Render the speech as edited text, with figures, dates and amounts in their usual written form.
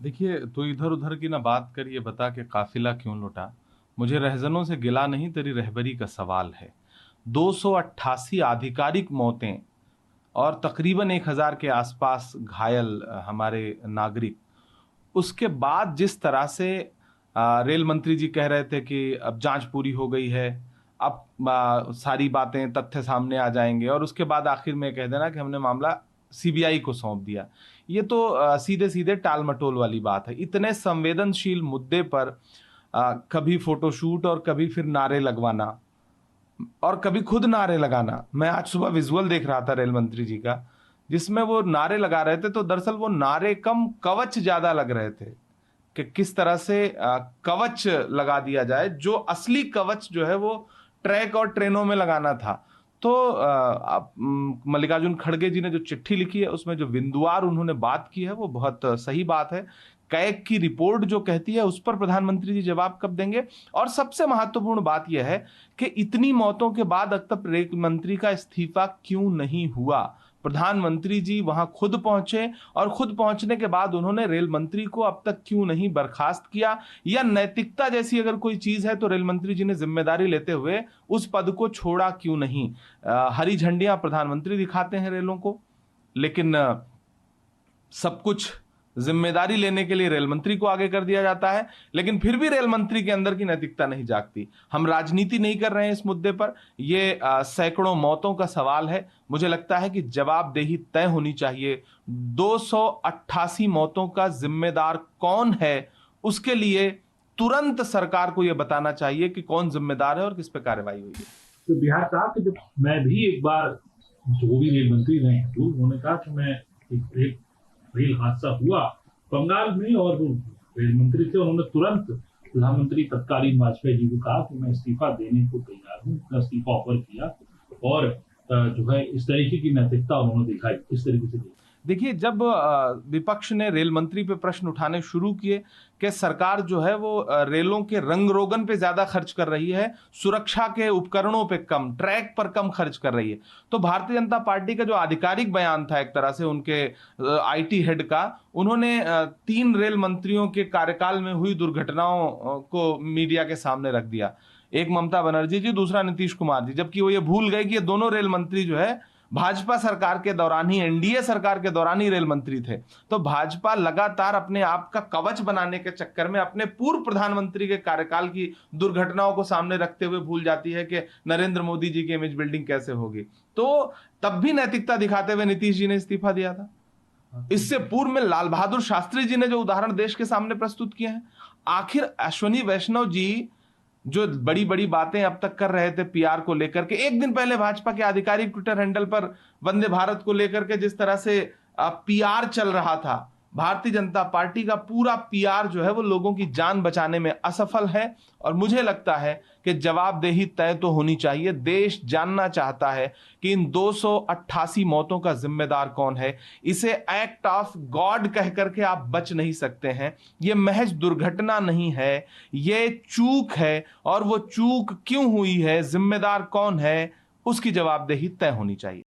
देखिए, तू इधर उधर की ना बात कर, ये बता के काफिला क्यों लौटा। मुझे रहजनों से गिला नहीं, तेरी रहबरी का सवाल है। 288 आधिकारिक मौतें और तकरीबन 1000 के आसपास घायल हमारे नागरिक। उसके बाद जिस तरह से रेल मंत्री जी कह रहे थे कि अब जांच पूरी हो गई है, अब सारी बातें तथ्य सामने आ जाएंगे, और उसके बाद आखिर में कह देना कि हमने मामला सीबीआई को सौंप दिया। ये तो सीधे सीधे टाल मटोल वाली बात है। इतने संवेदनशील मुद्दे पर कभी फोटोशूट और कभी फिर नारे लगवाना और कभी खुद नारे लगाना। मैं आज सुबह विजुअल देख रहा था रेल मंत्री जी का, जिसमें वो नारे लगा रहे थे, तो दरअसल वो नारे कम कवच ज्यादा लग रहे थे कि किस तरह से कवच लगा दिया जाए, जो असली कवच जो है वो ट्रैक और ट्रेनों में लगाना था। तो मल्लिकार्जुन खड़गे जी ने जो चिट्ठी लिखी है, उसमें जो बिंदुवार उन्होंने बात की है वो बहुत सही बात है। कैग की रिपोर्ट जो कहती है उस पर प्रधानमंत्री जी जवाब कब देंगे। और सबसे महत्वपूर्ण बात यह है कि इतनी मौतों के बाद अब तक रेल मंत्री का इस्तीफा क्यों नहीं हुआ। प्रधानमंत्री जी वहां खुद पहुंचे, और खुद पहुंचने के बाद उन्होंने रेल मंत्री को अब तक क्यों नहीं बर्खास्त किया, या नैतिकता जैसी अगर कोई चीज है तो रेल मंत्री जी ने जिम्मेदारी लेते हुए उस पद को छोड़ा क्यों नहीं। हरी झंडियां प्रधानमंत्री दिखाते हैं रेलों को, लेकिन सब कुछ जिम्मेदारी लेने के लिए रेल मंत्री को आगे कर दिया जाता है, लेकिन फिर भी रेल मंत्री के अंदर की नैतिकता नहीं जागती। हम राजनीति नहीं कर रहे हैं इस मुद्दे पर, ये सैकड़ों मौतों का सवाल है। मुझे लगता है कि जवाबदेही तय होनी चाहिए। 288 मौतों का जिम्मेदार कौन है, उसके लिए तुरंत सरकार को यह बताना चाहिए कि कौन जिम्मेदार है और किस पर कार्रवाई हुई है। तो बिहार साहब के जब मैं भी एक बार, जो भी रेल मंत्री रहे हैं, तो उन्होंने कहा कि मैं एक रेल हादसा हुआ बंगाल में, और वो रेल मंत्री थे, उन्होंने तुरंत प्रधानमंत्री तत्कालीन वाजपेयी जी को कहा कि मैं इस्तीफा देने को तैयार हूँ। मैं इस्तीफा ऑफर किया, और जो है इस तरीके की नैतिकता उन्होंने दिखाई, इस तरीके से। देखिए, जब विपक्ष ने रेल मंत्री पे प्रश्न उठाने शुरू किए कि सरकार जो है वो रेलों के रंग रोगन पे ज्यादा खर्च कर रही है, सुरक्षा के उपकरणों पे कम, ट्रैक पर कम खर्च कर रही है, तो भारतीय जनता पार्टी का जो आधिकारिक बयान था एक तरह से उनके आईटी हेड का, उन्होंने 3 रेल मंत्रियों के कार्यकाल में हुई दुर्घटनाओं को मीडिया के सामने रख दिया। एक ममता बनर्जी जी, दूसरा नीतीश कुमार जी, जबकि वो ये भूल गए कि ये दोनों रेल मंत्री जो है भाजपा सरकार के दौरान ही, एनडीए सरकार के दौरान ही रेल मंत्री थे। तो भाजपा लगातार अपने आप का कवच बनाने के चक्कर में अपने पूर्व प्रधानमंत्री के कार्यकाल की दुर्घटनाओं को सामने रखते हुए भूल जाती है कि नरेंद्र मोदी जी की इमेज बिल्डिंग कैसे होगी। तो तब भी नैतिकता दिखाते हुए नीतीश जी ने इस्तीफा दिया था। इससे पूर्व में लाल बहादुर शास्त्री जी ने जो उदाहरण देश के सामने प्रस्तुत किए हैं। आखिर अश्वनी वैष्णव जी जो बड़ी बड़ी बातें अब तक कर रहे थे पीआर को लेकर के, एक दिन पहले भाजपा के आधिकारिक ट्विटर हैंडल पर वंदे भारत को लेकर के जिस तरह से पीआर चल रहा था, भारतीय जनता पार्टी का पूरा पीआर जो है वो लोगों की जान बचाने में असफल है। और मुझे लगता है कि जवाबदेही तय तो होनी चाहिए। देश जानना चाहता है कि इन 288 मौतों का जिम्मेदार कौन है। इसे एक्ट ऑफ गॉड कह करके आप बच नहीं सकते हैं। यह महज दुर्घटना नहीं है, यह चूक है, और वो चूक क्यों हुई है, जिम्मेदार कौन है, उसकी जवाबदेही तय होनी चाहिए।